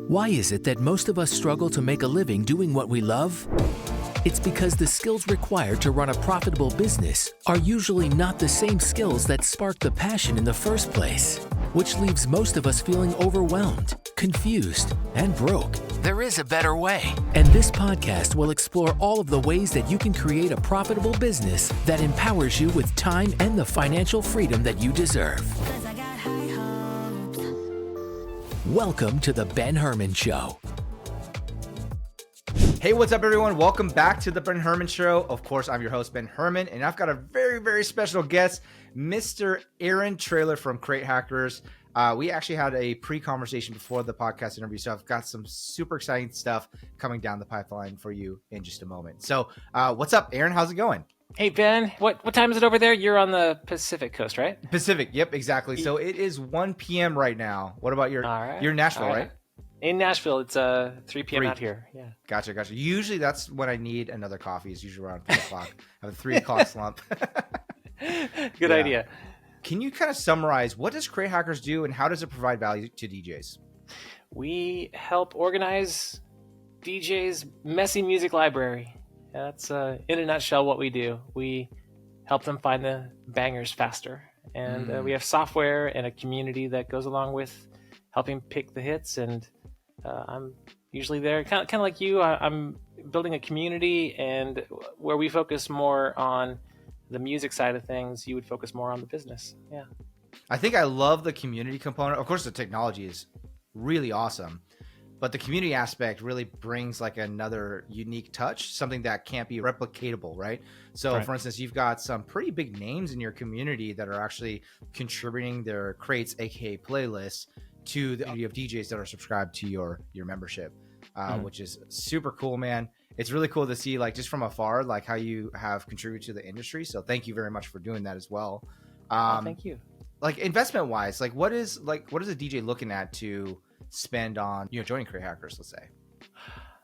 Why is it that most of us struggle to make a living doing what we love? It's because the skills required to run a profitable business are usually not the same skills that spark the passion in the first place, which leaves most of us feeling overwhelmed, confused, and broke. There is a better way, and this podcast will explore all of the ways that you can create a profitable business that empowers you with time and the financial freedom that you deserve. Welcome to the Ben Herman Show. Hey, what's up, everyone? Welcome back to the Ben Herman Show. Of course, I'm your host, Ben Herman, and I've got a very, very special guest, Mr. Aaron Traylor from CrateHackers. We actually had a pre-conversation before the podcast interview, so I've got some super exciting stuff coming down the pipeline for you in just a moment. So what's up, Aaron? How's it going? Hey, Ben, what time is it over there? You're on the Pacific Coast, right? Pacific, yep, exactly. So it is 1 p.m. right now. What about your, you're in Nashville, right? In Nashville, it's 3 p.m. out here. Yeah. Gotcha. Usually that's when I need another coffee. It's usually around 3 o'clock. I have a 3 o'clock slump. Good idea. Can you kind of summarize what does CrateHackers do and how does it provide value to DJs? We help organize DJs' messy music library. That's in a nutshell what we do. We help them find the bangers faster. And we have software and a community that goes along with helping pick the hits. And I'm usually there, kind of like you. I'm building a community, and where we focus more on the music side of things, you would focus more on the business. Yeah. I think I love the community component. Of course, the technology is really awesome, but the community aspect really brings like another unique touch, something that can't be replicatable, right? So for instance, you've got some pretty big names in your community that are actually contributing their crates, aka playlists, to the community of DJs that are subscribed to your membership, which is super cool, man. It's really cool to see, like, just from afar, like how you have contributed to the industry. So thank you very much for doing that as well. Thank you. Like, investment wise, like what is a DJ looking at to spend on, joining CrateHackers, let's say?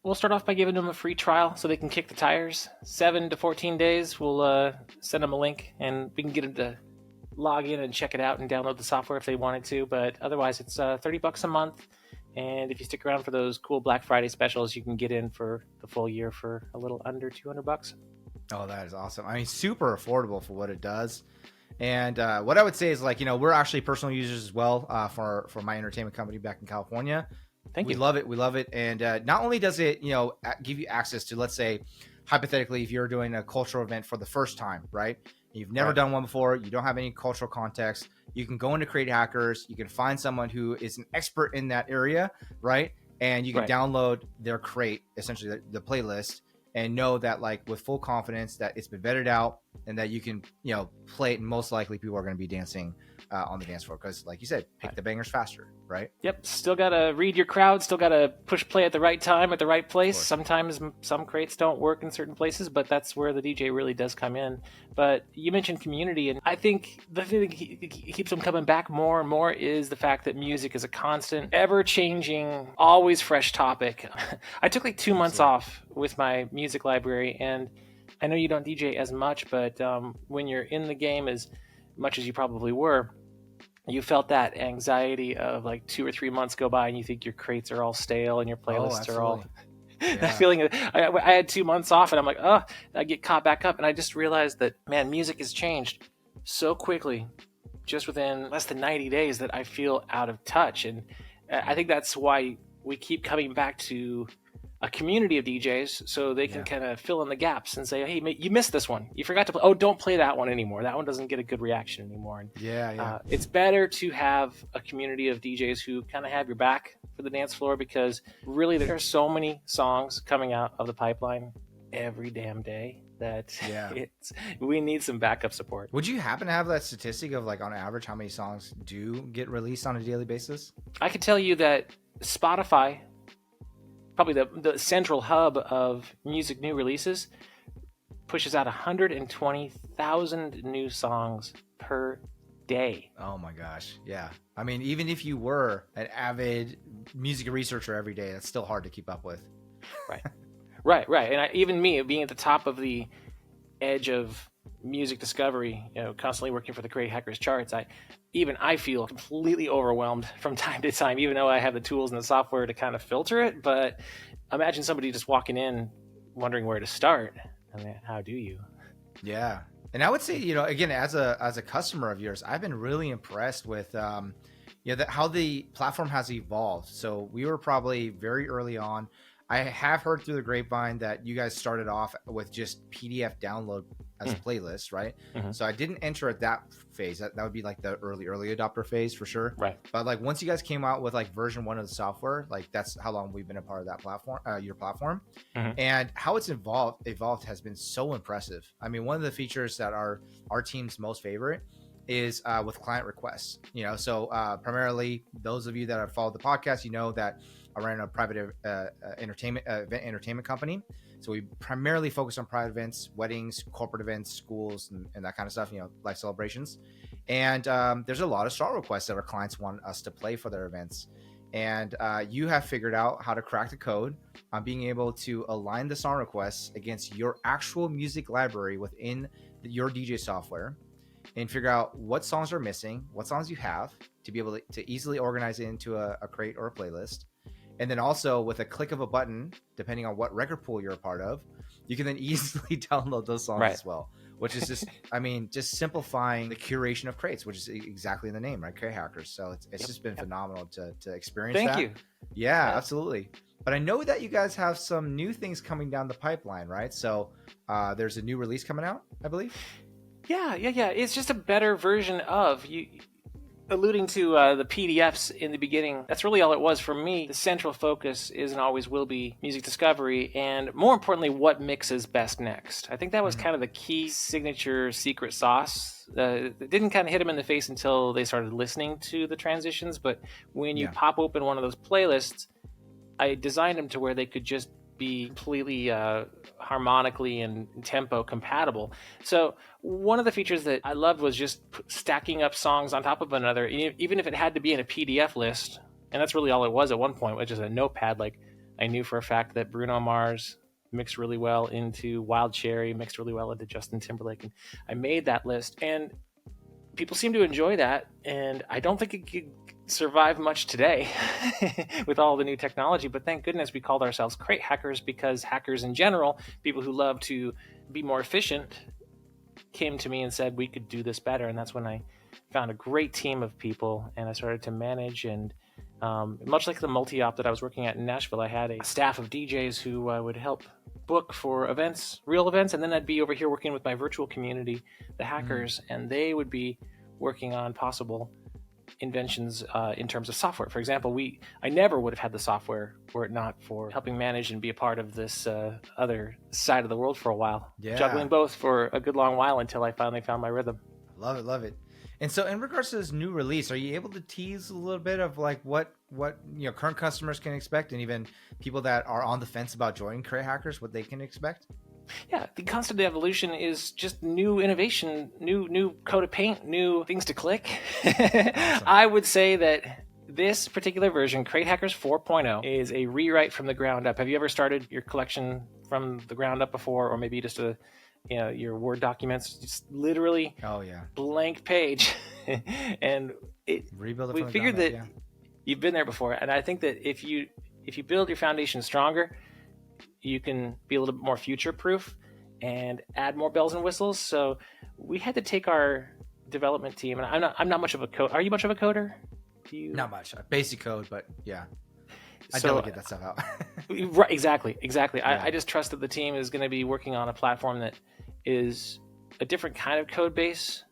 We'll start off by giving them a free trial so they can kick the tires. 7 to 14 days. We'll send them a link, and we can get them to log in and check it out and download the software if they wanted to. But otherwise, it's $30 a month. And if you stick around for those cool Black Friday specials, you can get in for the full year for a little under $200. Oh, that is awesome. I mean, super affordable for what it does. And what I would say is, like, we're actually personal users as well for my entertainment company back in California. Thank you. We love it. And not only does it, give you access to, let's say, hypothetically, if you're doing a cultural event for the first time, right? You've never done one before. You don't have any cultural context. You can go into CrateHackers. You can find someone who is an expert in that area, right? And you can download their crate, essentially the playlist, and know that, like, with full confidence that it's been vetted out and that you can, play it. And most likely people are going to be dancing on the dance floor because, like you said, pick the bangers faster, right? Yep. Still got to read your crowd. Still got to push play at the right time, at the right place. Sometimes some crates don't work in certain places, but that's where the DJ really does come in. But you mentioned community, and I think the thing that keeps them coming back more and more is the fact that music is a constant, ever-changing, always fresh topic. I took like 2 months off with my music library, and I know you don't DJ as much, but when you're in the game as much as you probably were, you felt that anxiety of like 2 or 3 months go by and you think your crates are all stale and your playlists are all that feeling. I had 2 months off and I'm like, I get caught back up. And I just realized that, man, music has changed so quickly just within less than 90 days that I feel out of touch. And I think that's why we keep coming back to a community of DJs so they can kind of fill in the gaps and say, hey, you missed this one. You forgot to play. Oh, don't play that one anymore. That one doesn't get a good reaction anymore. And, it's better to have a community of DJs who kind of have your back for the dance floor, because really there are so many songs coming out of the pipeline every damn day that we need some backup support. Would you happen to have that statistic of, like, on average, how many songs do get released on a daily basis? I can tell you that Spotify, probably the central hub of music new releases, pushes out 120,000 new songs per day. Oh my gosh. Yeah. I mean, even if you were an avid music researcher every day, that's still hard to keep up with. Right. And even me, being at the top of the edge of music discovery, constantly working for the CrateHackers charts, even I feel completely overwhelmed from time to time, even though I have the tools and the software to kind of filter it. But imagine somebody just walking in wondering where to start. I mean, how do you? Yeah. And I would say, again, as a customer of yours, I've been really impressed with, how the platform has evolved. So we were probably very early on. I have heard through the grapevine that you guys started off with just PDF download as a playlist, right? So I didn't enter at that phase. That would be like the early adopter phase for sure. Right. But like once you guys came out with like version 1 of the software, like that's how long we've been a part of that platform, your platform. And how it's evolved has been so impressive. I mean, one of the features that our team's most favorite is with client requests. So primarily those of you that have followed the podcast, that I ran a private entertainment company. So we primarily focus on private events, weddings, corporate events, schools, and that kind of stuff, life celebrations. And there's a lot of song requests that our clients want us to play for their events. And you have figured out how to crack the code on being able to align the song requests against your actual music library within your DJ software and figure out what songs are missing, what songs you have to be able to easily organize it into a crate or a playlist. And then also with a click of a button, depending on what record pool you're a part of, you can then easily download those songs as well, which is just, just simplifying the curation of crates, which is exactly in the name, right? CrateHackers. So it's just been phenomenal to experience that. Thank you. Yeah, absolutely. But I know that you guys have some new things coming down the pipeline, right? So there's a new release coming out, I believe. Yeah. It's just a better version of you. Alluding to the PDFs in the beginning, that's really all it was for me. The central focus is and always will be music discovery, and more importantly, what mixes best next. I think that was kind of the key signature secret sauce. It didn't kind of hit them in the face until they started listening to the transitions, but when you pop open one of those playlists, I designed them to where they could just be completely harmonically and tempo compatible. So one of the features that I loved was just stacking up songs on top of another, even if it had to be in a PDF list. And that's really all it was at one point, which is a notepad. Like I knew for a fact that Bruno Mars mixed really well into Wild Cherry, mixed really well into Justin Timberlake. And I made that list, and people seem to enjoy that. And I don't think it could survive much today with all the new technology, but thank goodness we called ourselves CrateHackers, because hackers in general, people who love to be more efficient, came to me and said we could do this better. And that's when I found a great team of people and I started to manage. And much like the multi-op that I was working at in Nashville, I had a staff of DJs who would help book for events, real events, and then I'd be over here working with my virtual community, the hackers, and they would be working on possible inventions in terms of software. For example, I never would have had the software were it not for helping manage and be a part of this other side of the world for a while. Juggling both for a good long while until I finally found my rhythm. Love it. And so in regards to this new release, are you able to tease a little bit of like what current customers can expect, and even people that are on the fence about joining CrateHackers, what they can expect? Yeah, the constant evolution is just new innovation, new coat of paint, new things to click. Awesome. I would say that this particular version, CrateHackers 4.0, is a rewrite from the ground up. Have you ever started your collection from the ground up before, or maybe just your Word documents, just literally blank page? And we figured that you've been there before, and I think that if you build your foundation stronger, you can be a little bit more future-proof and add more bells and whistles. So we had to take our development team, and I'm not much of a coder. Are you much of a coder? Not much. Basic code, but yeah. I delegate that stuff out. Right, exactly. Yeah. I just trust that the team is going to be working on a platform that is a different kind of code base,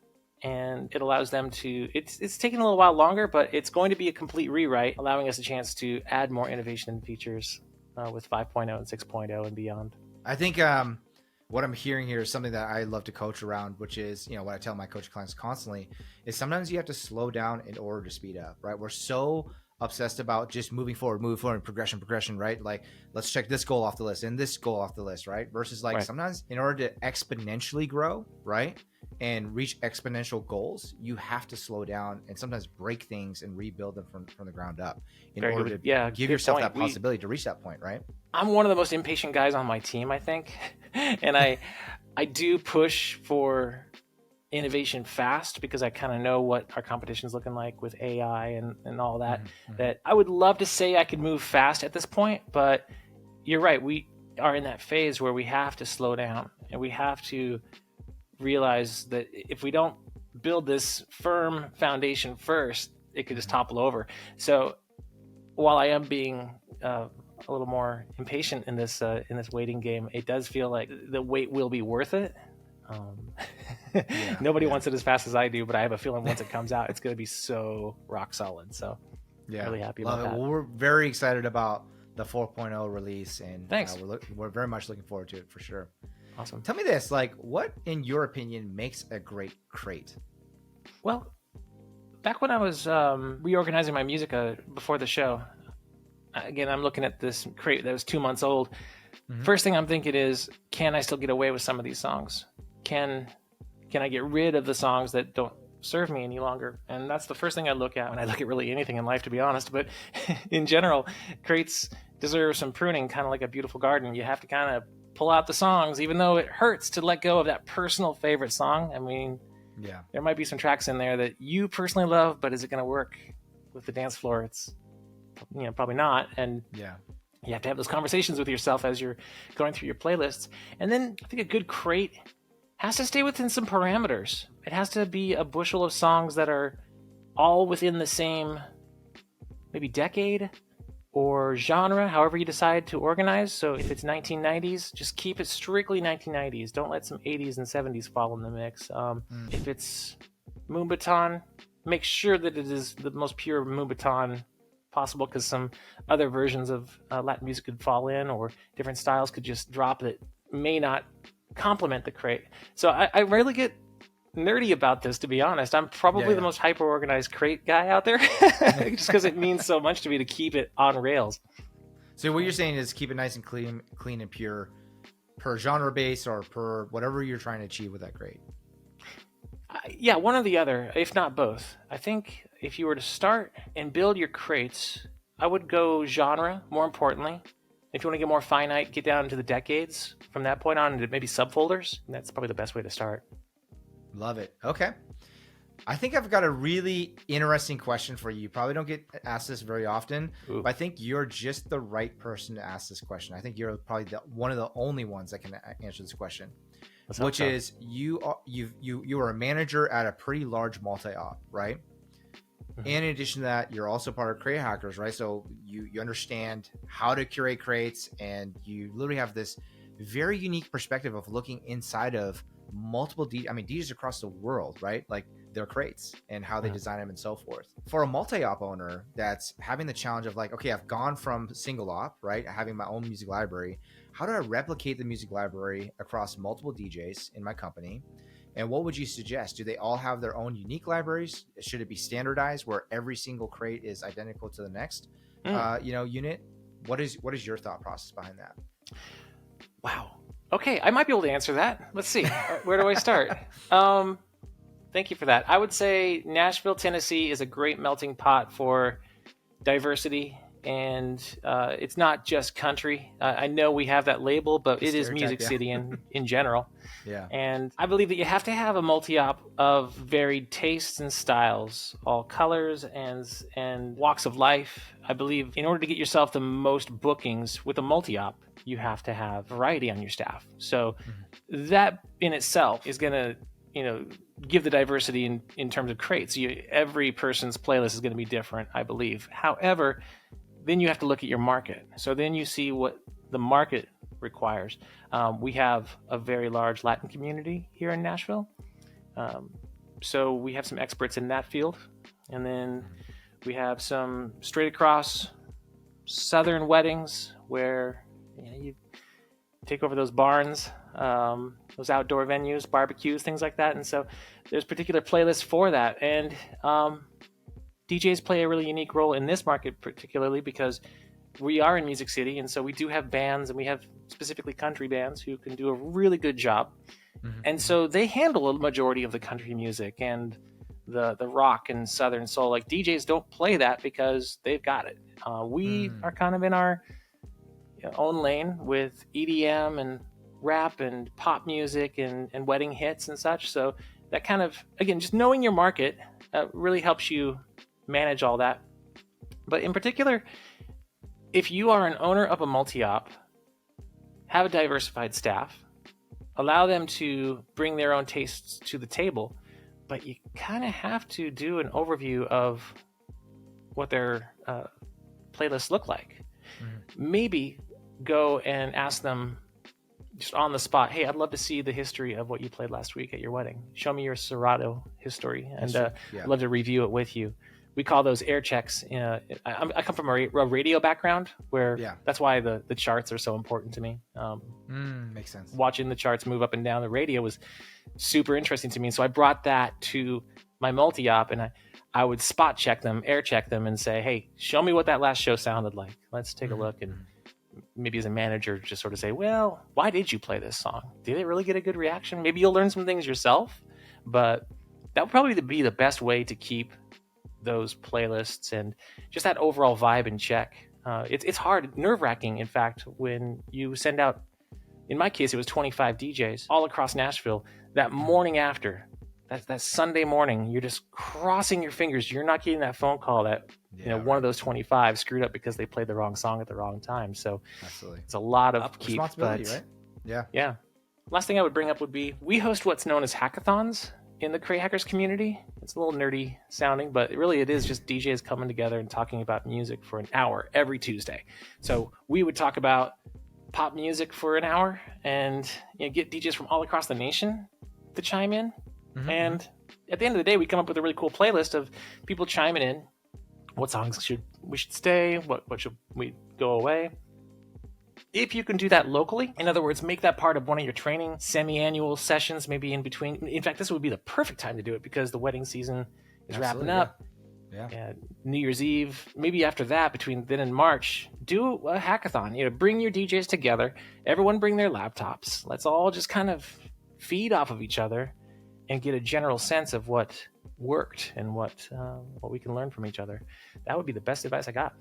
and it allows them to, it's taking a little while longer, but it's going to be a complete rewrite, allowing us a chance to add more innovation and features with 5.0 and 6.0 and beyond. I think what I'm hearing here is something that I love to coach around, which is, what I tell my coaching clients constantly is sometimes you have to slow down in order to speed up, right? We're so obsessed about just moving forward, progression, right? Like, let's check this goal off the list and this goal off the list, right? Versus sometimes in order to exponentially grow, right, and reach exponential goals, you have to slow down and sometimes break things and rebuild them from the ground up in order to give yourself that possibility to reach that point, right? I'm one of the most impatient guys on my team, I think. And I do push for innovation fast because I kind of know what our competition's looking like with AI and all that, that I would love to say I could move fast at this point, but you're right. We are in that phase where we have to slow down and we have to realize that if we don't build this firm foundation first, it could just topple over. So while I am being a little more impatient in this waiting game, it does feel like the wait will be worth it. Nobody wants it as fast as I do, but I have a feeling once it comes out, it's going to be so rock solid. So really happy about that. Well, we're very excited about the 4.0 release, and thanks. We're very much looking forward to it for sure. Awesome. Tell me this, like, what in your opinion makes a great crate? Well, back when I was reorganizing my music before the show, again, I'm looking at this crate that was 2 months old. First thing I'm thinking is, can I still get away with some of these songs? Can I get rid of the songs that don't serve me any longer? And that's the first thing I look at when I look at really anything in life, to be honest. But in general, crates deserve some pruning, kind of like a beautiful garden. You have to kind of pull out the songs, even though it hurts to let go of that personal favorite song. I mean, there might be some tracks in there that you personally love, but is it going to work with the dance floor? It's, probably not. And you have to have those conversations with yourself as you're going through your playlists. And then I think a good crate has to stay within some parameters. It has to be a bushel of songs that are all within the same maybe decade or genre, however you decide to organize. So if it's 1990s, just keep it strictly 1990s. Don't let some 80s and 70s fall in the mix. If it's Moombahton, make sure that it is the most pure Moombahton possible, because some other versions of Latin music could fall in, or different styles could just drop that may not complement the crate. So I rarely get nerdy about this, to be honest. I'm probably the most hyper-organized crate guy out there, just because it means so much to me to keep it on rails. So what you're saying is keep it nice and clean and pure per genre base or per whatever you're trying to achieve with that crate. Yeah, one or the other, if not both. I think if you were to start and build your crates, I would go genre, more importantly. If you want to get more finite, get down into the decades. From that point on, into maybe subfolders. That's probably the best way to start. Love it. Okay. I think I've got a really interesting question for you. You probably don't get asked this very often, but I think you're just the right person to ask this question. I think you're probably one of the only ones that can answer this question. Which is you are a manager at a pretty large multi-op, right? And in addition to that, you're also part of CrateHackers, right? So you understand how to curate crates, and you literally have this very unique perspective of looking inside of multiple DJs across the world, right? Like their crates and how they design them and so forth. For a multi-op owner that's having the challenge of like, okay, I've gone from single op, right? Having my own music library. How do I replicate the music library across multiple DJs in my company? And what would you suggest? Do they all have their own unique libraries? Should it be standardized where every single crate is identical to the next unit? What is your thought process behind that? Wow. Okay, I might be able to answer that. Let's see. Where do I start? Thank you for that. I would say Nashville, Tennessee is a great melting pot for diversity. And it's not just country. I know we have that label, but it is Music City in general. Yeah. And I believe that you have to have a multi-op of varied tastes and styles, all colors and walks of life. I believe in order to get yourself the most bookings with a multi-op, you have to have variety on your staff. So that in itself is going to, give the diversity in terms of crates. Every person's playlist is going to be different, I believe. However, then you have to look at your market. So then you see what the market requires. We have a very large Latin community here in Nashville. So we have some experts in that field. And then we have some straight across Southern weddings where you take over those barns, those outdoor venues, barbecues, things like that. And so there's particular playlists for that. And DJs play a really unique role in this market, particularly because we are in Music City, and so we do have bands, and we have specifically country bands who can do a really good job. And so they handle a majority of the country music and the rock and Southern soul. Like DJs don't play that because they've got it. We are kind of in our own lane with EDM and rap and pop music and wedding hits and such. So that kind of, again, just knowing your market really helps you manage all that. But in particular, if you are an owner of a multi-op, have a diversified staff, allow them to bring their own tastes to the table, but you kind of have to do an overview of what their playlists look like. Maybe go and ask them just on the spot, hey, I'd love to see the history of what you played last week at your wedding. Show me your Serato history, and I'd love to review it with you. We call those air checks. I come from a radio background where that's why the charts are so important to me. Makes sense. Watching the charts move up and down the radio was super interesting to me. So I brought that to my multi-op, and I would spot check them, air check them, and say, hey, show me what that last show sounded like. Let's take a look. And maybe as a manager, just sort of say, well, why did you play this song? Did it really get a good reaction? Maybe you'll learn some things yourself, but that would probably be the best way to keep those playlists and just that overall vibe in check. It's hard, nerve-wracking, in fact, when you send out, in my case, it was 25 DJs all across Nashville that morning after. That Sunday morning, you're just crossing your fingers. You're not getting that phone call that one of those 25 screwed up because they played the wrong song at the wrong time. So it's a lot of upkeep. Responsibility, right? Yeah. Last thing I would bring up would be, we host what's known as hackathons in the CrateHackers community. It's a little nerdy sounding, but it is just DJs coming together and talking about music for an hour every Tuesday. So we would talk about pop music for an hour and get DJs from all across the nation to chime in. And at the end of the day, we come up with a really cool playlist of people chiming in. What songs should stay? What should we go away? If you can do that locally, in other words, make that part of one of your training semi-annual sessions, maybe in between. In fact, this would be the perfect time to do it because the wedding season is wrapping up. Yeah. New Year's Eve, maybe after that, between then and March, do a hackathon. Bring your DJs together. Everyone bring their laptops. Let's all just kind of feed off of each other and get a general sense of what worked and what we can learn from each other. That would be the best advice I got.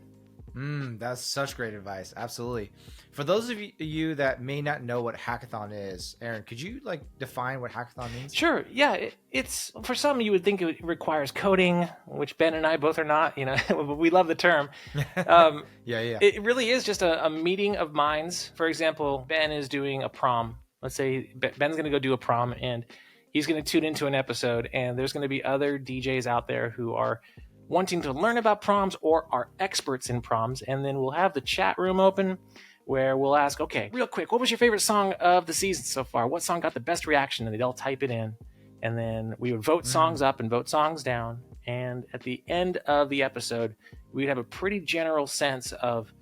That's such great advice. Absolutely. For those of you that may not know what hackathon is, Aaron, could you define what hackathon means? Sure. Yeah. It's for some, you would think it requires coding, which Ben and I both are not, but we love the term. It really is just a meeting of minds. For example, Ben is doing a prom. Let's say Ben's going to go do a prom, and he's going to tune into an episode, and there's going to be other DJs out there who are wanting to learn about proms or are experts in proms. And then we'll have the chat room open where we'll ask, okay, real quick, what was your favorite song of the season so far? What song got the best reaction? And they'd all type it in. And then we would vote songs up and vote songs down. And at the end of the episode, we'd have a pretty general sense of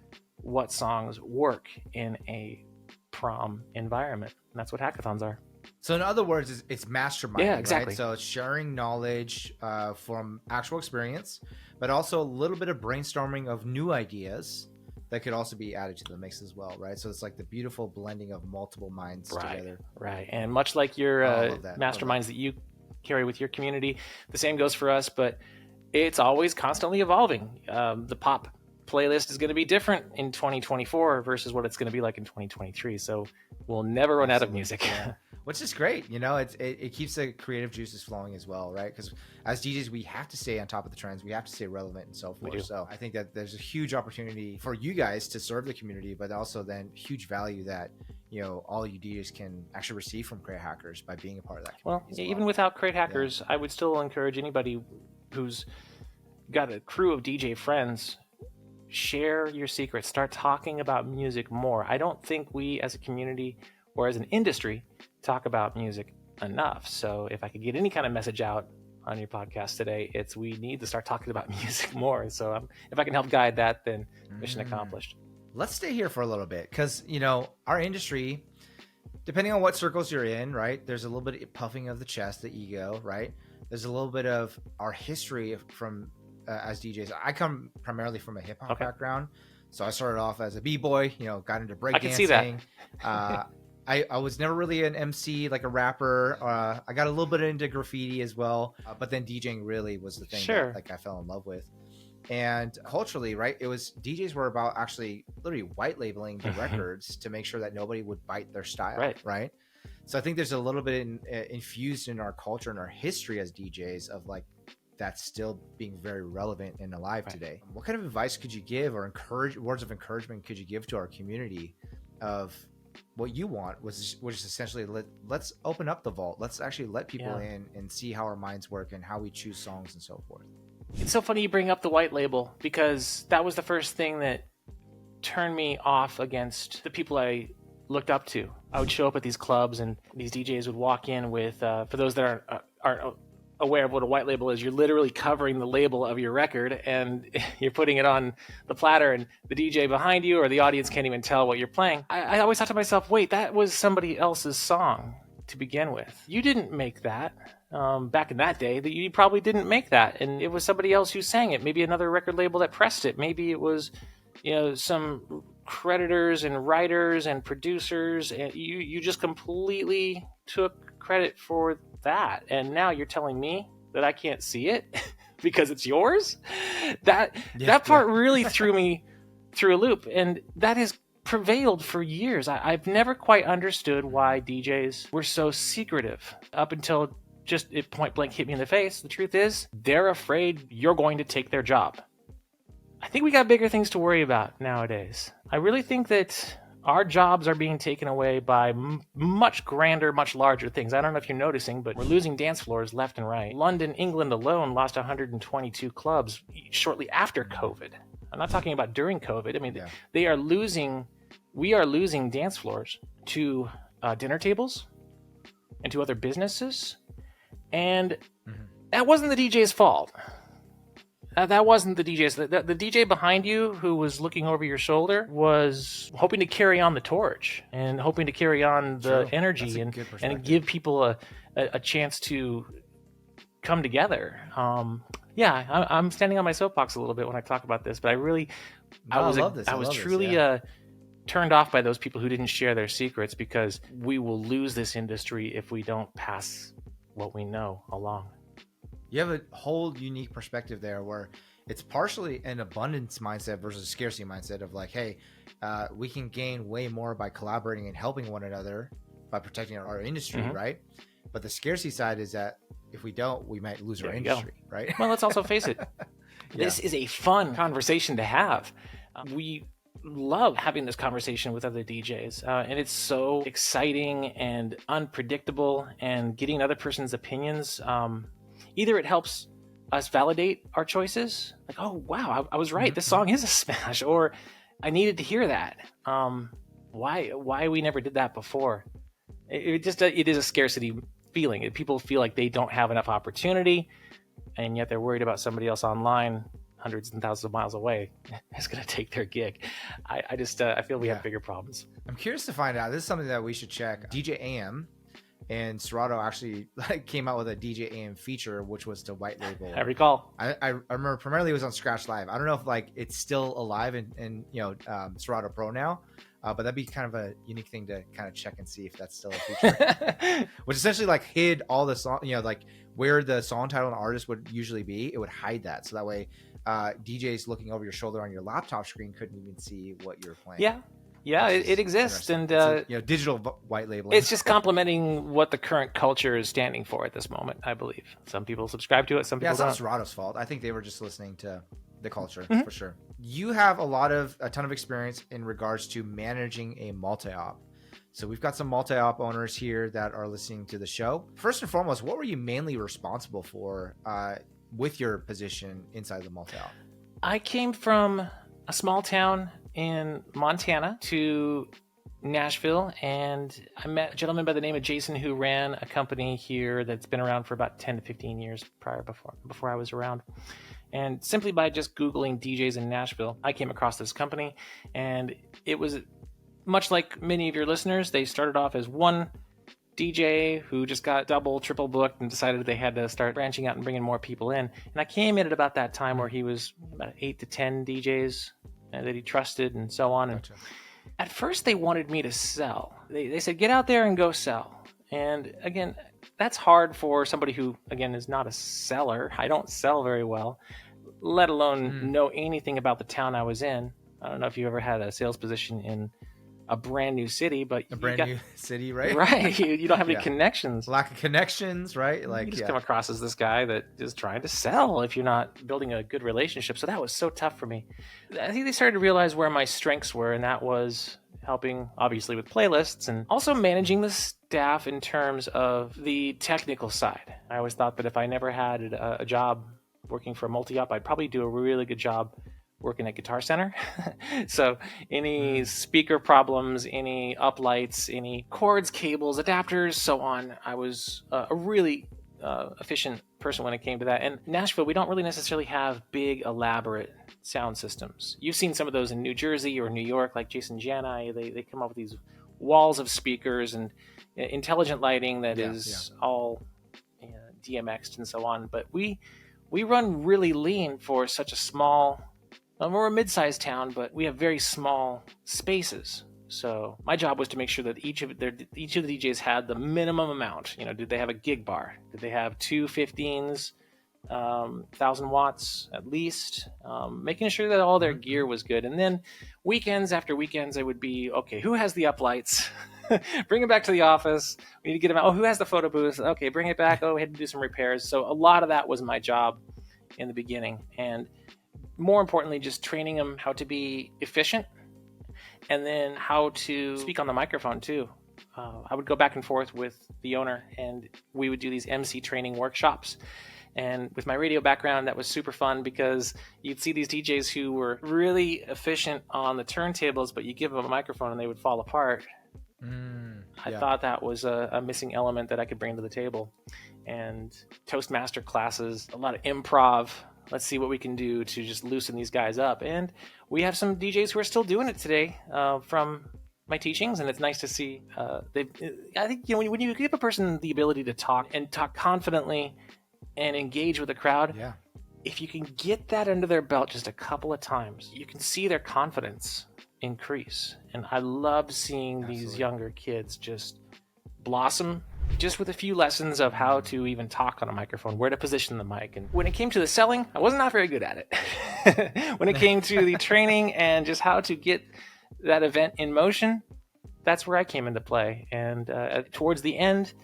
what songs work in a prom environment. And that's what hackathons are. So in other words, it's masterminding, yeah, exactly. Right? So it's sharing knowledge from actual experience, but also a little bit of brainstorming of new ideas that could also be added to the mix as well, right? So it's like the beautiful blending of multiple minds together. Right. And much like your masterminds that you carry with your community, the same goes for us, but it's always constantly evolving. The pop playlist is going to be different in 2024 versus what it's going to be like in 2023. So we'll never run out of music. Yeah. Which is great. It keeps the creative juices flowing as well, right? Because as DJs, we have to stay on top of the trends. We have to stay relevant and so forth. So I think that there's a huge opportunity for you guys to serve the community, but also then huge value that, all you DJs can actually receive from CrateHackers by being a part of that community. Well, even without CrateHackers, I would still encourage anybody who's got a crew of DJ friends, share your secrets. Start talking about music more. I don't think we as a community or as an industry talk about music enough. So if I could get any kind of message out on your podcast today, it's we need to start talking about music more. So if I can help guide that, then mission accomplished. Let's stay here for a little bit because, our industry, depending on what circles you're in, right, there's a little bit of puffing of the chest, the ego, right? There's a little bit of our history from as DJs. I come primarily from a hip hop background. So I started off as a b-boy, got into breakdancing. I can see that. I was never really an MC, like a rapper. I got a little bit into graffiti as well, but then DJing really was the thing that I fell in love with. And culturally, right, it was DJs were about actually literally white labeling the records to make sure that nobody would bite their style, right? So I think there's a little bit infused in our culture and our history as DJs of like that's still being very relevant and alive today. What kind of advice could you give or words of encouragement could you give to our community of what you want, which is essentially let's open up the vault. Let's actually let people in and see how our minds work and how we choose songs and so forth. It's so funny you bring up the white label, because that was the first thing that turned me off against the people I looked up to. I would show up at these clubs and these DJs would walk in with, for those that aren't aware of what a white label is, you're literally covering the label of your record and you're putting it on the platter, and the DJ behind you or the audience can't even tell what you're playing. I always thought to myself, wait, that was somebody else's song to begin with. You didn't make that. Back in that day, that you probably didn't make that, and it was somebody else who sang it. Maybe another record label that pressed it. Maybe it was, some creditors and writers and producers, and you just completely took credit for that. And now you're telling me that I can't see it because it's yours? That part really threw me through a loop, and that has prevailed for years. I've never quite understood why DJs were so secretive up until just it point blank hit me in the face. The truth is, they're afraid you're going to take their job. I think we got bigger things to worry about nowadays. I really think that our jobs are being taken away by much grander, much larger things. I don't know if you're noticing, but we're losing dance floors left and right. London, England alone lost 122 clubs shortly after COVID. I'm not talking about during COVID. I mean, we are losing dance floors to dinner tables and to other businesses. And that wasn't the DJ's fault. That wasn't the DJ's. The DJ behind you who was looking over your shoulder was hoping to carry on the torch and hoping to carry on the energy and give people a chance to come together. I'm standing on my soapbox a little bit when I talk about this, but I was truly turned off by those people who didn't share their secrets, because we will lose this industry if we don't pass what we know along. You have a whole unique perspective there where it's partially an abundance mindset versus a scarcity mindset of like, hey, we can gain way more by collaborating and helping one another by protecting our industry, right? But the scarcity side is that if we don't, we might lose our industry, right? Well, let's also face it. This is a fun conversation to have. We love having this conversation with other DJs, and it's so exciting and unpredictable, and getting another person's opinions. Either it helps us validate our choices, like, oh wow, I was right, this song is a smash, or I needed to hear that. Why we never did that before? It is a scarcity feeling. People feel like they don't have enough opportunity, and yet they're worried about somebody else online hundreds and thousands of miles away is going to take their gig. I feel we have bigger problems. I'm curious to find out. This is something that we should check. DJ AM and Serato actually came out with a DJ AM feature, which was to white label. I recall. I remember primarily it was on Scratch Live. I don't know if it's still alive in Serato Pro now, but that'd be kind of a unique thing to kind of check and see if that's still a feature. Which essentially hid all the song, where the song title and artist would usually be. It would hide that, so that way DJs looking over your shoulder on your laptop screen couldn't even see what you're playing. Yeah, it exists, and digital white labeling. It's just complementing what the current culture is standing for at this moment, I believe. Some people subscribe to it, some people don't. Yeah, it's not Serato's fault. I think they were just listening to the culture for sure. You have a ton of experience in regards to managing a multi-op. So we've got some multi-op owners here that are listening to the show. First and foremost, what were you mainly responsible for with your position inside the multi-op? I came from a small town in Montana to Nashville, and I met a gentleman by the name of Jason who ran a company here that's been around for about 10 to 15 years before I was around. And simply by just Googling DJs in Nashville, I came across this company, and it was much like many of your listeners. They started off as one DJ who just got double, triple booked and decided they had to start branching out and bringing more people in. And I came in at about that time where he was about 8 to 10 DJs that he trusted and so on. And at first they wanted me to sell. They said, get out there and go sell. And again, that's hard for somebody who, again, is not a seller. I don't sell very well, let alone know anything about the town I was in. I don't know if you ever had a sales position in a brand new city, but new city, right? Right. You don't have any connections. Lack of connections, right? Like you just come across as this guy that is trying to sell if you're not building a good relationship. So that was so tough for me. I think they started to realize where my strengths were, and that was helping, obviously, with playlists and also managing the staff in terms of the technical side. I always thought that if I never had a job working for a multi-op, I'd probably do a really good job working at Guitar Center. So any speaker problems, any uplights, any cords, cables, adapters, so on, I was a really efficient person when it came to that. And Nashville, we don't really necessarily have big, elaborate sound systems. You've seen some of those in New Jersey or New York, like Jason Jani. They come up with these walls of speakers and intelligent lighting that is all DMX'd and so on. But we run really lean for such a small... we're a mid-sized town, but we have very small spaces. So my job was to make sure that each of the DJs had the minimum amount. Did they have a gig bar? Did they have two 15s, 1,000 watts at least? Making sure that all their gear was good. And then weekends after weekends, it would be, okay, who has the uplights? Bring it back to the office. We need to get them out. Oh, who has the photo booth? Okay, bring it back. Oh, we had to do some repairs. So a lot of that was my job in the beginning. And more importantly, just training them how to be efficient and then how to speak on the microphone too. I would go back and forth with the owner and we would do these MC training workshops. And with my radio background, that was super fun because you'd see these DJs who were really efficient on the turntables, but you give them a microphone and they would fall apart. I thought that was a missing element that I could bring to the table. And Toastmaster classes, a lot of improv. Let's see what we can do to just loosen these guys up. And we have some DJs who are still doing it today from my teachings, and it's nice to see. I think when you give a person the ability to talk and talk confidently and engage with the crowd, if you can get that under their belt just a couple of times, you can see their confidence increase. And I love seeing these younger kids just blossom just with a few lessons of how to even talk on a microphone, where to position the mic. And when it came to the selling, I was not very good at it. When it came to the training and just how to get that event in motion, that's where I came into play. And towards the end,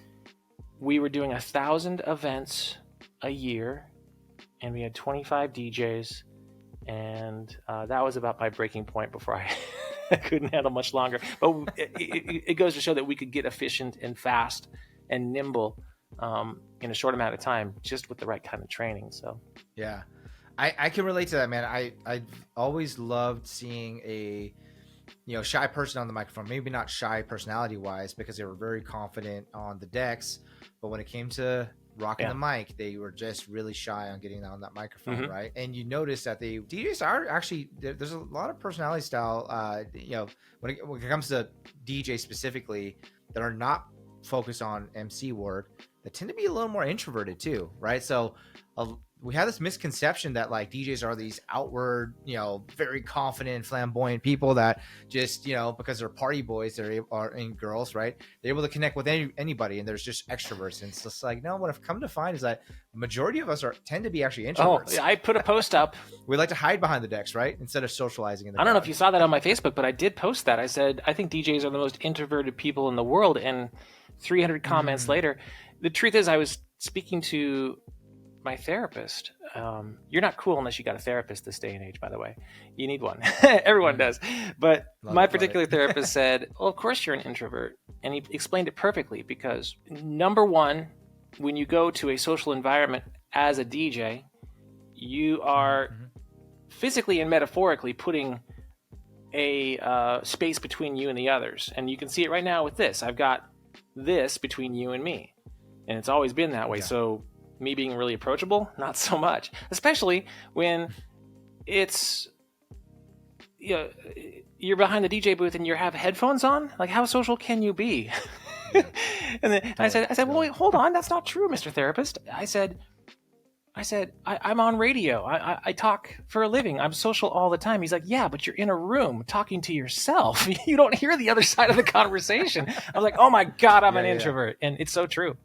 we were doing 1,000 events a year, and we had 25 DJs. And that was about my breaking point before I couldn't handle much longer. But it goes to show that we could get efficient and fast and nimble in a short amount of time, just with the right kind of training. So I can relate to that, man. I've always loved seeing a shy person on the microphone. Maybe not shy personality wise, because they were very confident on the decks, but when it came to rocking the mic, they were just really shy on getting on that microphone, right? And you notice that the DJs are actually, there's a lot of personality style, when it comes to DJ specifically, that are not focused on MC work, that tend to be a little more introverted too, right? So we have this misconception that like DJs are these outward, very confident, flamboyant people that just, because they're party boys, and girls, right? They're able to connect with anybody, and there's just extroverts. And it's just like, no, what I've come to find is that majority of us tend to be actually introverts. Oh, I put a post up. We like to hide behind the decks, right? Instead of socializing. I don't know if you saw that on my Facebook, but I did post that. I said, I think DJs are the most introverted people in the world. And 300 comments later, the truth is I was speaking to my therapist. You're not cool unless you got a therapist this day and age, by the way. You need one. Everyone does. But my particular therapist said, well, of course you're an introvert. And he explained it perfectly because, number one, when you go to a social environment as a DJ, you are physically and metaphorically putting a space between you and the others. And you can see it right now with this. I've got this between you and me. And it's always been that way. So me being really approachable, not so much, especially when it's you're behind the DJ booth and you have headphones on. Like, how social can you be? And then I said, well, wait, hold on, that's not true, Mr. Therapist. I said, I'm on radio. I talk for a living. I'm social all the time. He's like, yeah, but you're in a room talking to yourself. You don't hear the other side of the conversation. I was like, oh my God, I'm an introvert. And it's so true.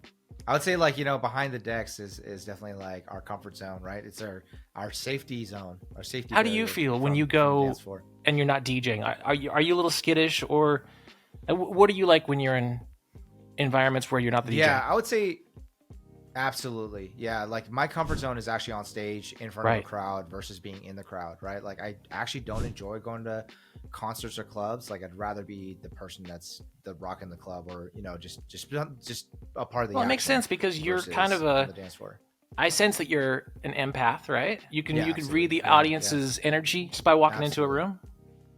I would say like, behind the decks is definitely like our comfort zone, right? It's our safety zone, our safety. How do you feel when you go and you're not DJing? Are you a little skittish, or what are you like when you're in environments where you're not the DJ? Yeah, I would say absolutely. Yeah, like my comfort zone is actually on stage in front of a crowd versus being in the crowd, right? Like I actually don't enjoy going to concerts or clubs. Like I'd rather be the person that's the rock in the club, or just a part of the. Well, it makes sense because you're kind of the dance floor. I sense that you're an empath, right? You can read the audience's energy just by walking into a room.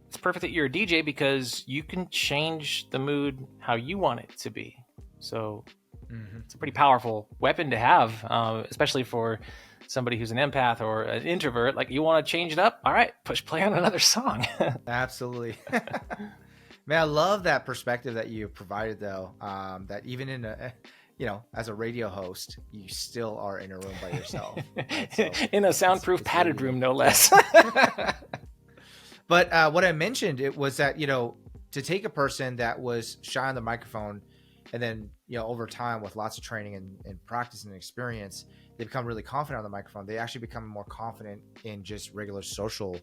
It's perfect that you're a DJ because you can change the mood how you want it to be. So it's a pretty powerful weapon to have, especially for somebody who's an empath or an introvert. Like, you want to change it up? All right, push play on another song. Absolutely. Man, I love that perspective that you provided, though, that even in as a radio host, you still are in a room by yourself. Right? So in a soundproof padded room, no less. But what I mentioned, it was that, to take a person that was shy on the microphone, and then, over time with lots of training and practice and experience, they become really confident on the microphone. They actually become more confident in just regular social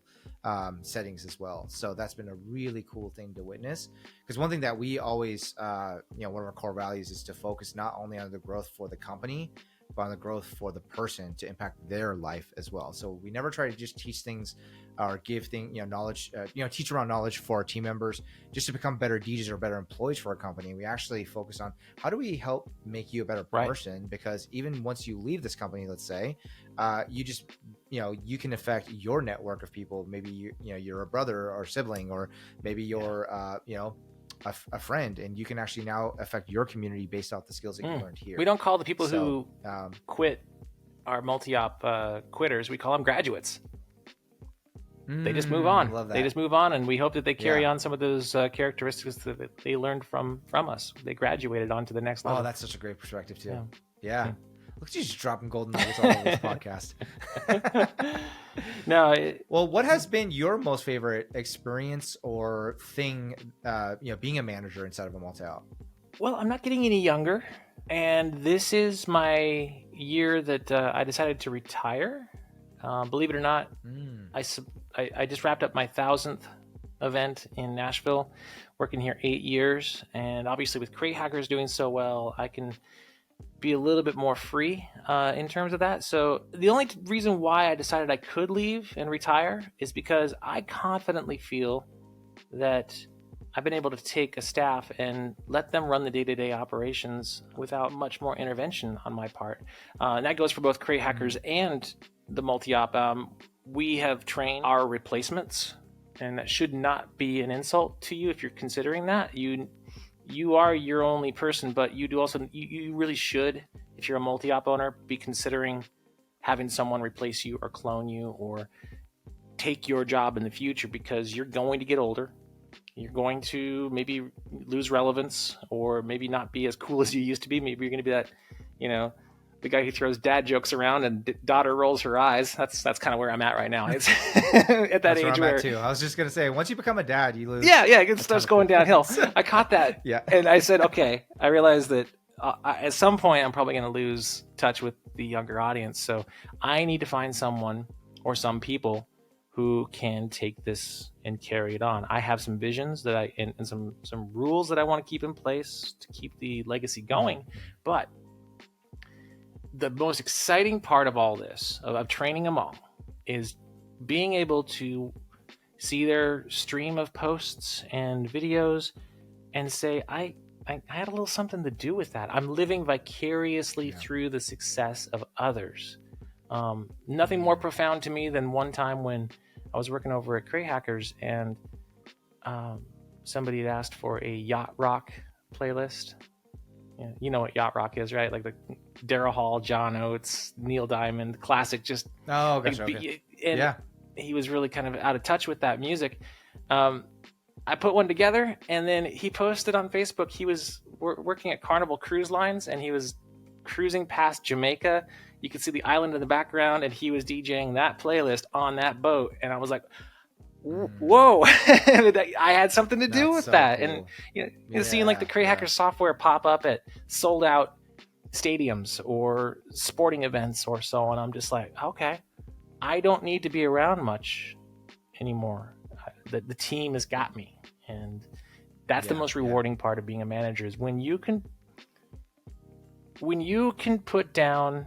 settings as well. So that's been a really cool thing to witness, because one thing that we always, one of our core values is to focus not only on the growth for the company, but on the growth for the person to impact their life as well. So we never try to just teach things or give knowledge, teach around knowledge for our team members just to become better DJs or better employees for our company. We actually focus on how do we help make you a better person, because even once you leave this company, let's say, you just, you can affect your network of people. Maybe you're a brother or sibling, or maybe you're, a friend, and you can actually now affect your community based off the skills that you learned here. We don't call the people who quit our multi-op quitters. We call them graduates. They just move on. Love that. They just move on, and we hope that they carry on some of those characteristics that they learned from us. They graduated on to the next level. Oh, that's such a great perspective too. Yeah. Look at you just dropping golden nuggets all over this podcast. Well, what has been your most favorite experience or thing, being a manager inside of a multi-op? Well, I'm not getting any younger, and this is my year that I decided to retire. Believe it or not, I just wrapped up my 1,000th event in Nashville, working here 8 years, and obviously with CrateHackers doing so well, I can be a little bit more free in terms of that. So the only reason why I decided I could leave and retire is because I confidently feel that I've been able to take a staff and let them run the day-to-day operations without much more intervention on my part. And that goes for both CrateHackers and the multi-op. We have trained our replacements, and that should not be an insult to you if you're considering that. You are your only person, but you really should, if you're a multi-op owner, be considering having someone replace you or clone you or take your job in the future, because you're going to get older. You're going to maybe lose relevance, or maybe not be as cool as you used to be. Maybe you're going to be that, the guy who throws dad jokes around and daughter rolls her eyes. That's kind of where I'm at right now. It's at that age where, too. I was just gonna say, once you become a dad, you lose. Yeah, it starts going downhill. I caught that. Yeah, and I said, okay. I realized that at some point I'm probably going to lose touch with the younger audience. So I need to find someone or some people who can take this and carry it on. I have some visions that and some rules that I want to keep in place to keep the legacy going, but the most exciting part of all this, of training them all, is being able to see their stream of posts and videos and say, I had a little something to do with that. I'm living vicariously through the success of others. Nothing more profound to me than one time when I was working over at CrateHackers, and somebody had asked for a yacht rock playlist. You know what yacht rock is, right? Like the Daryl Hall, John Oates, Neil Diamond, classic. Just okay. And he was really kind of out of touch with that music. I put one together, and then he posted on Facebook. He was working at Carnival Cruise Lines, and he was cruising past Jamaica. You could see the island in the background, and he was DJing that playlist on that boat. And I was like, whoa, I had something to do with that. Cool. And seeing like the CrateHackers software pop up at sold out stadiums or sporting events or so on. I'm just like, okay, I don't need to be around much anymore. The team has got me. And that's the most rewarding part of being a manager, is when you can put down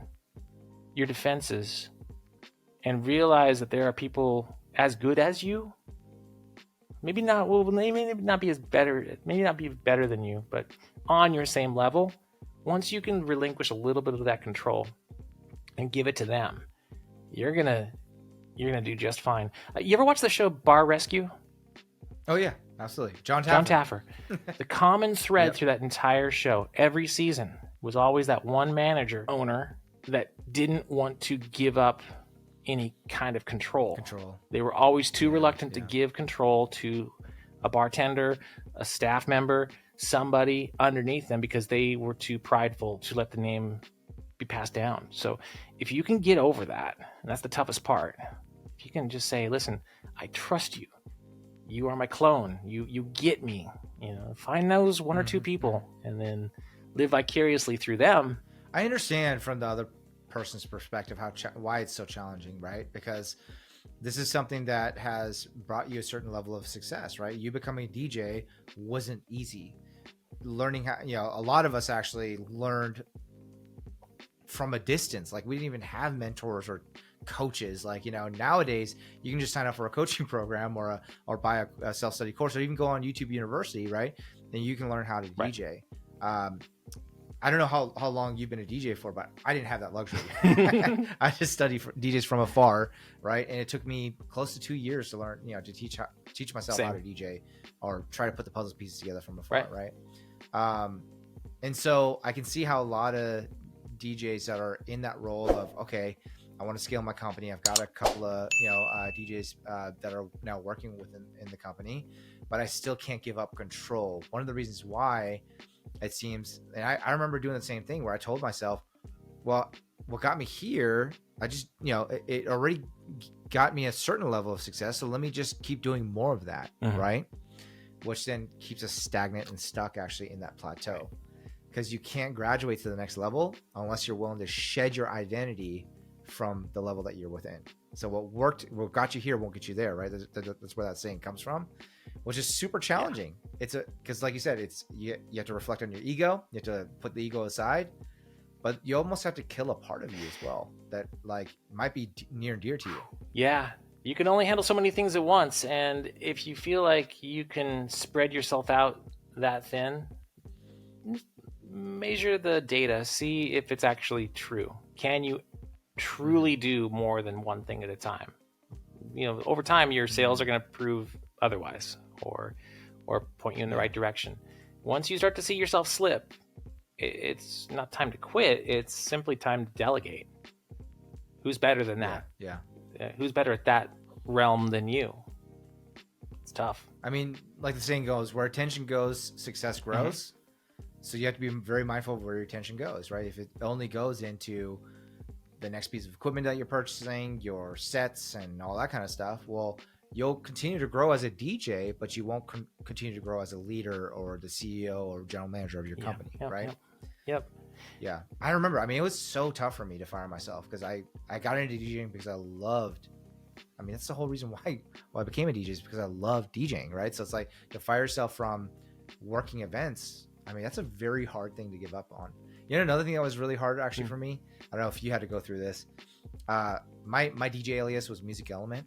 your defenses and realize that there are people as good as you, maybe not be better than you, but on your same level. Once you can relinquish a little bit of that control and give it to them, you're gonna do just fine. You ever watch the show Bar Rescue? Oh yeah, absolutely. John Taffer. The common thread through that entire show, every season, was always that one manager, owner, that didn't want to give up any kind of control. They were always too reluctant to give control to a bartender, a staff member, somebody underneath them, because they were too prideful to let the name be passed down. So if you can get over that, and that's the toughest part, if you can just say, listen, I trust you. You are my clone. You get me. Find those one or two people and then live vicariously through them. I understand from the other person's perspective why it's so challenging, right? Because this is something that has brought you a certain level of success, right? You becoming a DJ wasn't easy. Learning how, a lot of us actually learned from a distance. Like, we didn't even have mentors or coaches. Like, nowadays you can just sign up for a coaching program or buy a self-study course, or even go on YouTube University, right? And you can learn how to DJ. I don't know how long you've been a DJ for, but I didn't have that luxury. I just studied DJs from afar, right? And it took me close to 2 years to learn, to teach myself how to DJ, or try to put the puzzle pieces together from afar, right? And so I can see how a lot of DJs that are in that role of, okay, I want to scale my company. I've got a couple of DJs that are now working within the company, but I still can't give up control. One of the reasons why it seems, and I remember doing the same thing, where I told myself, well, what got me here, I just, it already got me a certain level of success, so let me just keep doing more of that, right? Which then keeps us stagnant and stuck actually in that plateau, because you can't graduate to the next level unless you're willing to shed your identity from the level that you're within. So what got you here won't get you there, right? That's where that saying comes from, which is super challenging. Because like you said, you have to reflect on your ego. You have to put the ego aside, but you almost have to kill a part of you as well that might be near and dear to you. Yeah. You can only handle so many things at once. And if you feel like you can spread yourself out that thin, measure the data, see if it's actually true. Can you truly do more than one thing at a time? Over time, your sales are going to prove otherwise, or point you in the right direction. Once you start to see yourself slip, it's not time to quit. It's simply time to delegate. Who's better than that? Yeah. Who's better at that realm than you? It's tough. I mean, like the saying goes, where attention goes, success grows. So you have to be very mindful of where your attention goes, right? If it only goes into the next piece of equipment that you're purchasing, your sets and all that kind of stuff, well, you'll continue to grow as a DJ, but you won't continue to grow as a leader or the CEO or general manager of your company, right? Yep. Yeah. I remember, it was so tough for me to fire myself, because I got into DJing because that's the why reason why I became a DJ, is because I love DJing, right? So it's like, to fire yourself from working events, that's a very hard thing to give up on. Another thing that was really hard actually for me, I don't know if you had to go through this. My DJ alias was Music Element,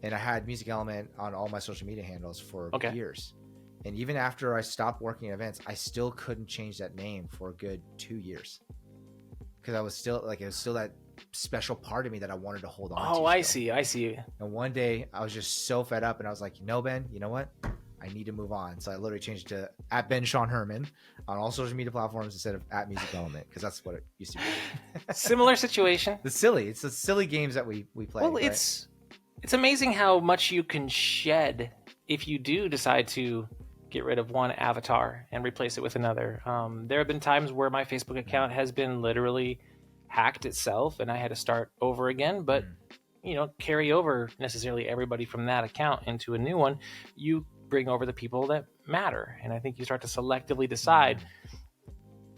and I had Music Element on all my social media handles for years. And even after I stopped working at events, I still couldn't change that name for a good 2 years, because I was still it was still that special part of me that I wanted to hold on to. Oh, I see. And one day I was just so fed up, and I was like, Ben, you know what? I need to move on. So I literally changed it to @Ben Herman on all social media platforms instead of @Music Element, because that's what it used to be. Similar situation. It's the silly games that we play. Well, right? it's amazing how much you can shed if you do decide to get rid of one avatar and replace it with another. There have been times where my Facebook account has been literally hacked itself, and I had to start over again, but carry over necessarily everybody from that account into a new one. You bring over the people that matter, and I think you start to selectively decide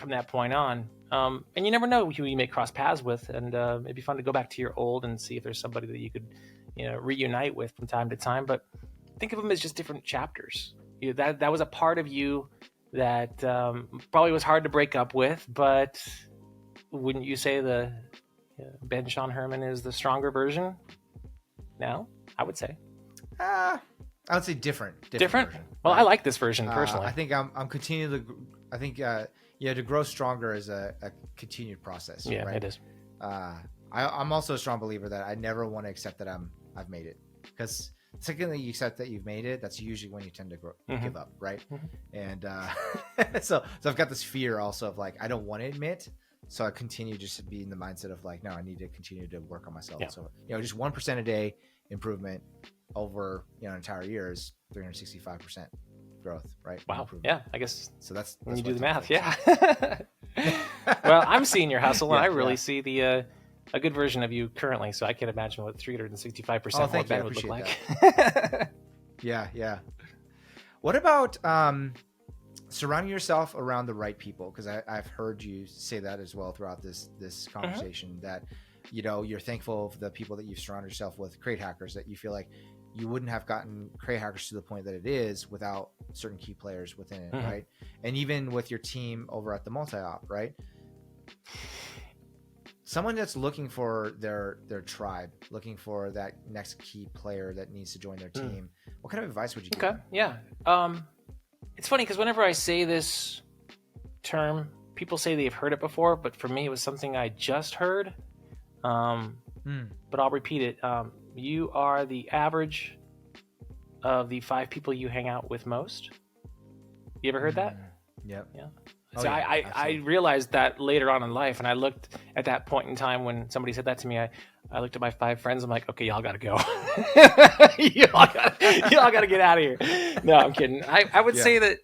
from that point on. And you never know who you may cross paths with, and it'd be fun to go back to your old and see if there's somebody that you could, reunite with from time to time. But think of them as just different chapters. That was a part of you that probably was hard to break up with, but wouldn't you say the Ben Sean Herman is the stronger version? No, I would say. I would say different. Different? Version, well, right? I like this version personally. I think I'm continuing to. I think to grow stronger is a continued process. Yeah, right? it is. I'm also a strong believer that I never want to accept that I've made it, because the second that you accept that you've made it, that's usually when you tend to give up, right? And so I've got this fear also of like, I don't want to admit, so I continue just to be in the mindset of like, no, I need to continue to work on myself. So just 1% a day improvement over an entire year is 365% growth, right? Wow. Yeah, I guess so. That's when you do the math. Yeah. Well, I'm seeing your hustle, and I really yeah. see the a good version of you currently. So I can't imagine what 365% more Ben would look like. Yeah. What about surrounding yourself around the right people? Because I've heard you say that as well throughout this conversation, that you're thankful of the people that you've surrounded yourself with, CrateHackers, that you feel like you wouldn't have gotten CrateHackers to the point that it is without certain key players within it, right? And even with your team over at the multi-op, right? Someone that's looking for their tribe, looking for that next key player that needs to join their team, what kind of advice would you give them? Yeah. It's funny because whenever I say this term, people say they've heard it before, but for me, it was something I just heard. But I'll repeat it. You are the average of the 5 people you hang out with most. You ever heard that? Yep. Yeah. Oh, So yeah, I realized that later on in life, and I looked at that point in time when somebody said that to me. I looked at my 5 friends. I'm like, okay, y'all got to go. y'all got to get out of here. No, I'm kidding. I would say that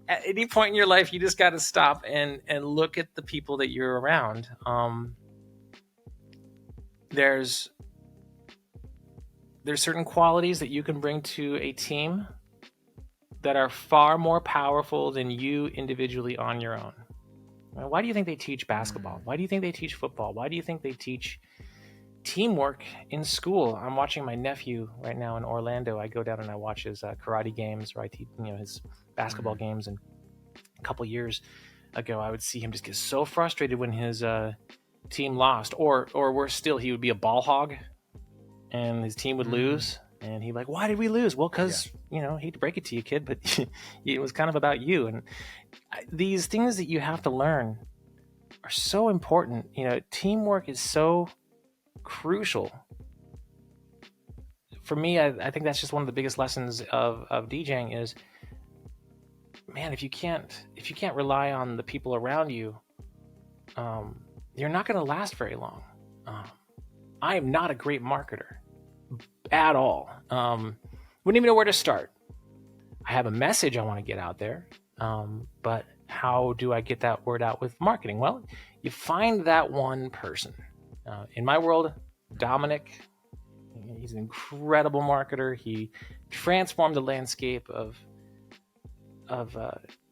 at any point in your life, you just got to stop and look at the people that you're around. There's certain qualities that you can bring to a team that are far more powerful than you individually on your own. Why do you think they teach basketball? Why do you think they teach football? Why do you think they teach teamwork in school? I'm watching my nephew right now in Orlando. I go down and I watch his karate games, or I teach his basketball games. And a couple years ago, I would see him just get so frustrated when his team lost, or worse still, he would be a ball hog and his team would lose. And he'd be like, why did we lose? Well, because, hate to break it to you, kid, but it was kind of about you. And these things that you have to learn are so important. Teamwork is so crucial. For me, I think that's just one of the biggest lessons of DJing is, man, if you can't rely on the people around you, you're not going to last very long. I am not a great marketer at all. Wouldn't even know where to start. I have a message I want to get out there, but how do I get that word out with marketing? Well, you find that one person. In my world, Dominic, he's an incredible marketer. He transformed the landscape of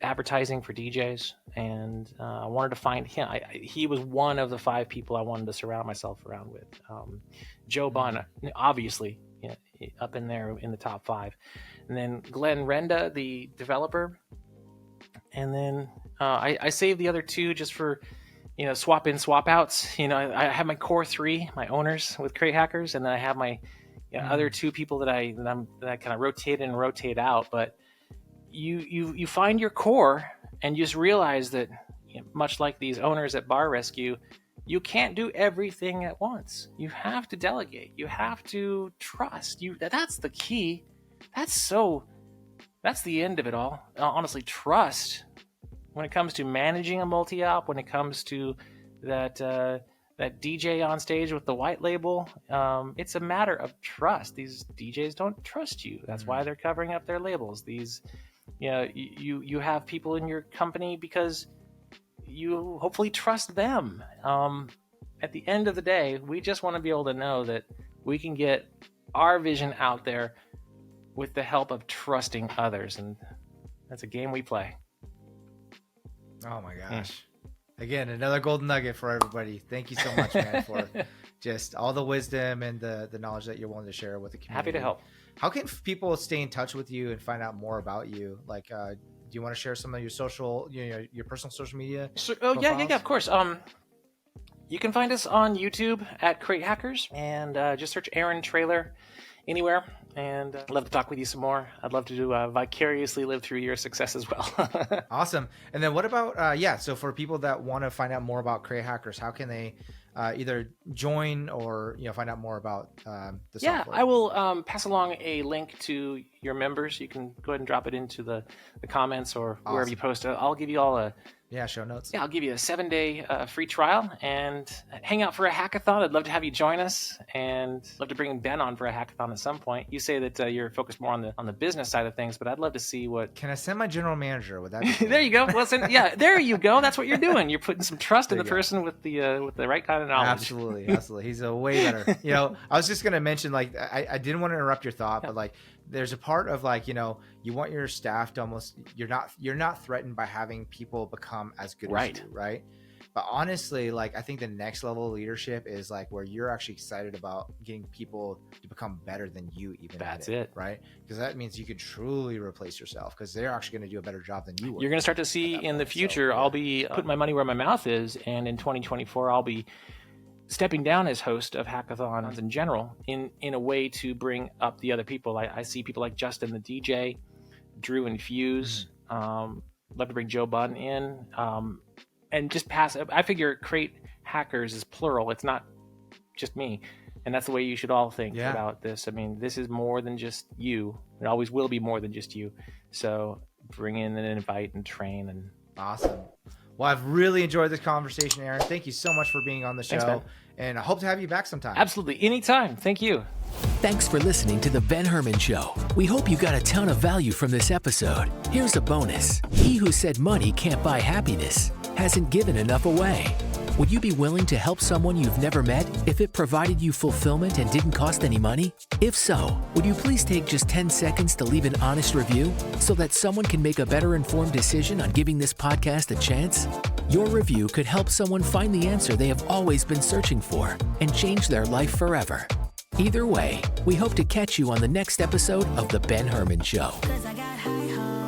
advertising for DJs, and I wanted to find him. He was one of the 5 people I wanted to surround myself around with. Joe Bunn, obviously, up in there in the top 5, and then Glenn Renda, the developer, and then I saved the other 2 just for swap in, swap outs. I have my core 3, my owners with CrateHackers, and then I have my other 2 people that I kind of rotate in and rotate out. But you find your core, and you just realize that, much like these owners at Bar Rescue, you can't do everything at once. You have to delegate. You have to trust. That's the key. That's the end of it all. Honestly, trust. When it comes to managing a multi-op, when it comes to that DJ on stage with the white label, it's a matter of trust. These DJs don't trust you. That's why they're covering up their labels. You have people in your company because you hopefully trust them. At the end of the day, we just want to be able to know that we can get our vision out there with the help of trusting others, and that's a game we play. Oh my gosh. Again, another golden nugget for everybody. Thank you so much, man, for just all the wisdom and the knowledge that you're willing to share with the community. Happy to help. How can people stay in touch with you and find out more about you? Like, do you want to share some of your social, your personal social media? Yeah, of course. You can find us on YouTube at CrateHackers, and just search Aaron Trailer anywhere. And I'd love to talk with you some more. I'd love to vicariously live through your success as well. Awesome. And then what about, so for people that want to find out more about CrateHackers, how can they either join or, find out more about the software? I will pass along a link to your members. You can go ahead and drop it into the comments or wherever you post it. I'll give you all show notes. Yeah, I'll give you a 7-day free trial and hang out for a hackathon. I'd love to have you join us, and love to bring Ben on for a hackathon at some point. You say that you're focused more on the business side of things, but I'd love to see what. Can I send my general manager? Would that be cool? There you go. Well, there you go. That's what you're doing. You're putting some trust in the person with the right kind of knowledge. Absolutely. He's a way better. I was just gonna mention, like, I didn't want to interrupt your thought, but like, there's a part of like, you want your staff to almost, you're not threatened by having people become as good as you, right? But honestly, like, I think the next level of leadership is like where you're actually excited about getting people to become better than you even. That's it. Right? Because that means you could truly replace yourself, because they're actually going to do a better job than you were. You're going to start to see in the future, I'll be putting my money where my mouth is, and in 2024, I'll be stepping down as host of hackathons in general in a way to bring up the other people. I see people like Justin the DJ, Drew and Fuse, love to bring Joe Bunn in, and just pass. I figure CrateHackers is plural. It's not just me. And that's the way you should all think about this. I mean, this is more than just you. It always will be more than just you. So bring in and invite and train. And awesome. Well, I've really enjoyed this conversation, Aaron. Thank you so much for being on the show. Thanks, and I hope to have you back sometime. Absolutely. Anytime. Thank you. Thanks for listening to The Ben Herman Show. We hope you got a ton of value from this episode. Here's a bonus. He who said money can't buy happiness hasn't given enough away. Would you be willing to help someone you've never met if it provided you fulfillment and didn't cost any money? If so, would you please take just 10 seconds to leave an honest review so that someone can make a better informed decision on giving this podcast a chance? Your review could help someone find the answer they have always been searching for and change their life forever. Either way, we hope to catch you on the next episode of The Ben Herman Show. 'Cause I got high hopes.